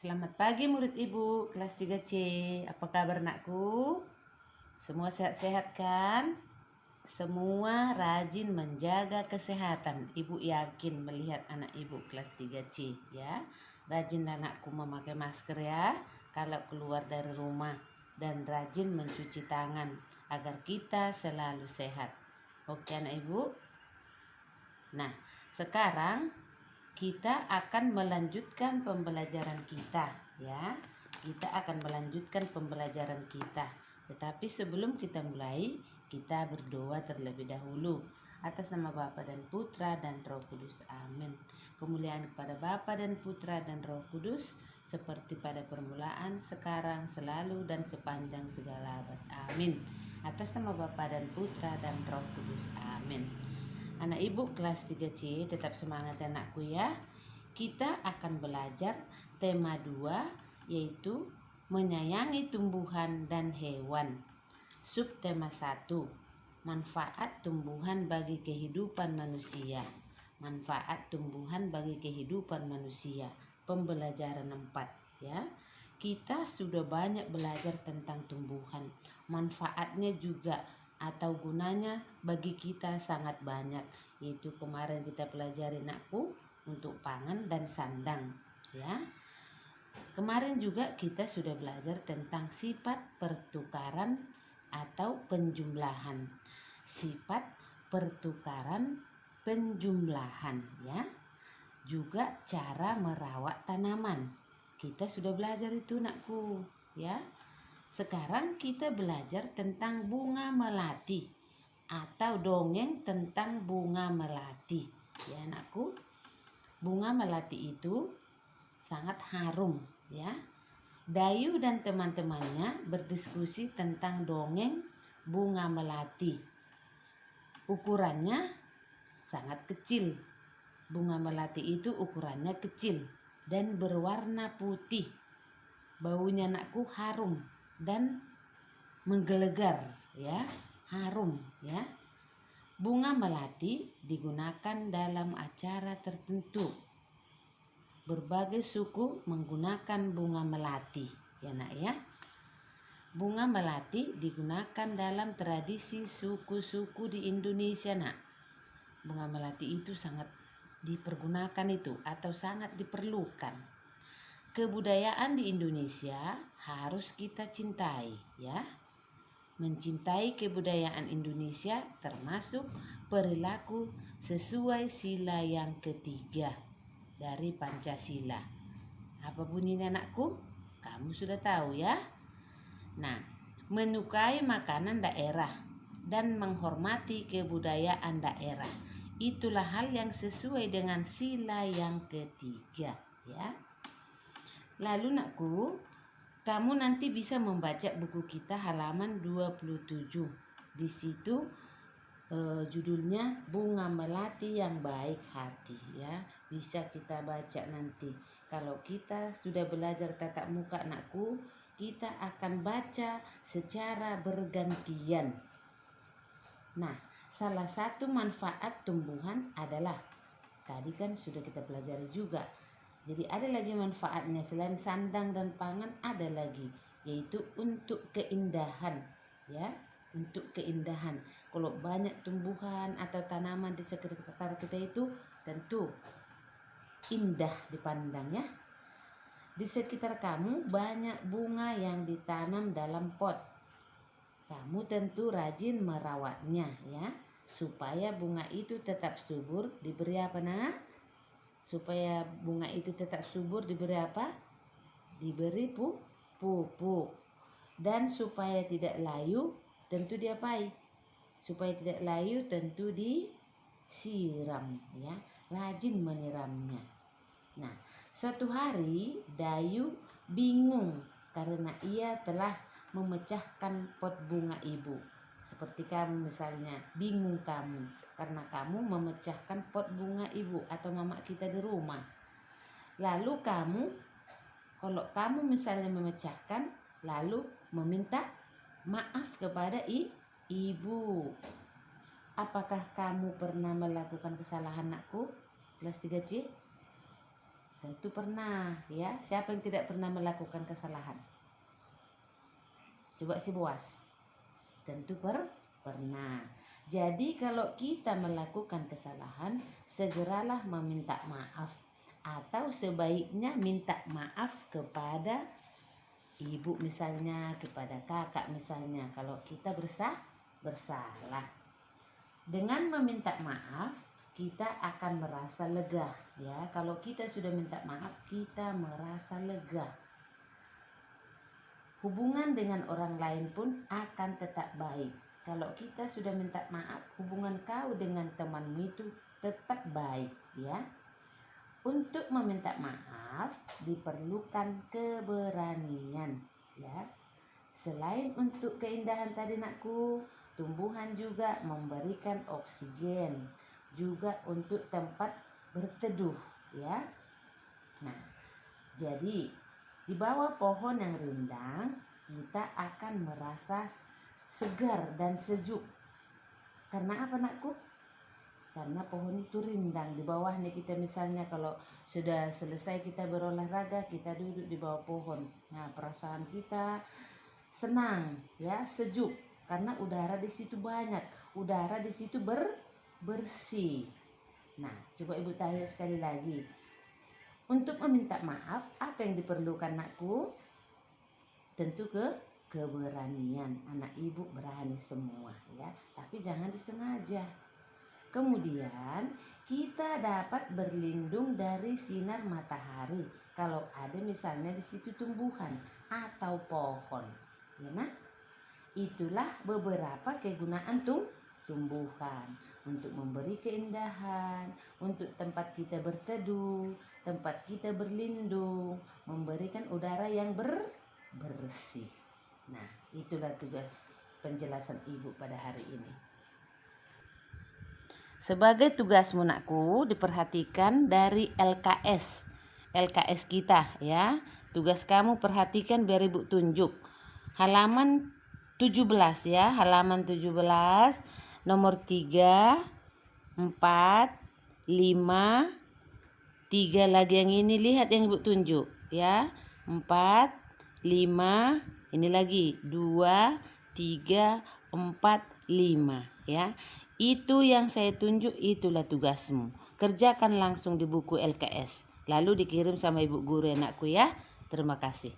Selamat pagi murid ibu kelas 3C. Apa kabar nakku? Semua sehat-sehat kan? Semua rajin menjaga kesehatan. Ibu yakin melihat anak ibu kelas 3C ya. Rajin anakku memakai masker ya kalau keluar dari rumah, dan rajin mencuci tangan agar kita selalu sehat. Oke anak ibu? Nah, sekarang kita akan melanjutkan pembelajaran kita ya. Kita akan melanjutkan pembelajaran kita. Tetapi sebelum kita mulai, kita berdoa terlebih dahulu. Atas nama Bapa dan Putra dan Roh Kudus. Amin. Kemuliaan kepada Bapa dan Putra dan Roh Kudus, seperti pada permulaan, sekarang, selalu, dan sepanjang segala abad. Amin. Atas nama Bapa dan Putra dan Roh Kudus. Amin. Anak ibu kelas 3C, tetap semangat anakku ya. Kita akan belajar tema 2, yaitu menyayangi tumbuhan dan hewan. Subtema 1, manfaat tumbuhan bagi kehidupan manusia. Manfaat tumbuhan bagi kehidupan manusia. Pembelajaran 4 ya. Kita sudah banyak belajar tentang tumbuhan. Manfaatnya juga atau gunanya bagi kita sangat banyak, yaitu kemarin kita pelajari nakku untuk pangan dan sandang ya. Kemarin juga kita sudah belajar tentang sifat pertukaran atau penjumlahan. Sifat pertukaran penjumlahan ya. Juga cara merawat tanaman. Kita sudah belajar itu nakku ya. Sekarang kita belajar tentang bunga melati atau dongeng tentang bunga melati. Ya anakku, bunga melati itu sangat harum ya. Dayu dan teman-temannya berdiskusi tentang dongeng bunga melati. Ukurannya sangat kecil. Bunga melati itu ukurannya kecil dan berwarna putih. Baunya anakku harum dan menggelegar ya, harum ya. Bunga melati digunakan dalam acara tertentu. Berbagai suku menggunakan bunga melati ya nak ya. Bunga melati digunakan dalam tradisi suku-suku di Indonesia nak. Bunga melati itu sangat dipergunakan itu atau sangat diperlukan. Kebudayaan di Indonesia harus kita cintai ya. Mencintai kebudayaan Indonesia termasuk perilaku sesuai sila yang ketiga dari Pancasila. Apa bunyinya anakku? Kamu sudah tahu ya. Nah, menyukai makanan daerah dan menghormati kebudayaan daerah, itulah hal yang sesuai dengan sila yang ketiga ya. Lalu nakku, kamu nanti bisa membaca buku kita halaman 27. Di situ judulnya Bunga Melati yang Baik Hati ya. Bisa kita baca nanti. Kalau kita sudah belajar tatap muka nakku, kita akan baca secara bergantian. Nah, salah satu manfaat tumbuhan adalah, tadi kan sudah kita pelajari juga. Jadi ada lagi manfaatnya selain sandang dan pangan, ada lagi yaitu untuk keindahan ya, untuk keindahan. Kalau banyak tumbuhan atau tanaman di sekitar kita itu tentu indah dipandang ya. Di sekitar kamu banyak bunga yang ditanam dalam pot. Kamu tentu rajin merawatnya ya, supaya bunga itu tetap subur. Diberi apa nak? Supaya bunga itu tetap subur diberi apa? Diberi pupuk. Dan supaya tidak layu tentu diapai? Supaya tidak layu tentu disiram ya, rajin menyiramnya. Nah, suatu hari Dayu bingung karena ia telah memecahkan pot bunga ibu. Seperti kamu misalnya, bingung kamu karena kamu memecahkan pot bunga ibu atau mama kita di rumah. Lalu kalau kamu misalnya memecahkan, lalu meminta maaf kepada ibu. Apakah kamu pernah melakukan kesalahan nakku? Kelas 3C? Tentu pernah ya. Siapa yang tidak pernah melakukan kesalahan? Coba si Boas. Tentu pernah. Jadi kalau kita melakukan kesalahan, segeralah meminta maaf. Atau sebaiknya minta maaf kepada ibu misalnya, kepada kakak misalnya, kalau kita bersalah. Dengan meminta maaf, kita akan merasa lega ya. Kalau kita sudah minta maaf, kita merasa lega. Hubungan dengan orang lain pun akan tetap baik. Kalau kita sudah minta maaf, hubungan kau dengan temanmu itu tetap baik ya. Untuk meminta maaf diperlukan keberanian ya. Selain untuk keindahan tadi nakku, tumbuhan juga memberikan oksigen, juga untuk tempat berteduh ya. Nah, jadi di bawah pohon yang rindang kita akan merasa segar dan sejuk. Karena apa nakku? Karena pohon itu rindang. Di bawahnya kita misalnya kalau sudah selesai kita berolahraga, kita duduk di bawah pohon. Nah, perasaan kita senang ya, sejuk. Karena udara di situ banyak, udara di situ bersih. Nah, coba ibu tanya sekali lagi. Untuk meminta maaf, apa yang diperlukan nakku? Tentu keberanian. Anak ibu berani semua ya, tapi jangan disengaja. Kemudian kita dapat berlindung dari sinar matahari kalau ada misalnya di situ tumbuhan atau pohon. Ya nah, itulah beberapa kegunaan tumbuhan untuk memberi keindahan, untuk tempat kita berteduh, tempat kita berlindung, memberikan udara yang bersih. Nah, itulah tujuan penjelasan ibu pada hari ini. Sebagai tugasmu nakku, diperhatikan dari LKS kita ya. Tugas kamu perhatikan biar ibu tunjuk. Halaman 17 ya, halaman 17 nomor 3, 4, 5, 3 lagi yang ini, lihat yang ibu tunjuk ya. 4, 5, ini lagi 2, 3, 4, 5 ya. Itu yang saya tunjuk, itulah tugasmu. Kerjakan langsung di buku LKS. Lalu dikirim sama ibu guru anakku ya. Terima kasih.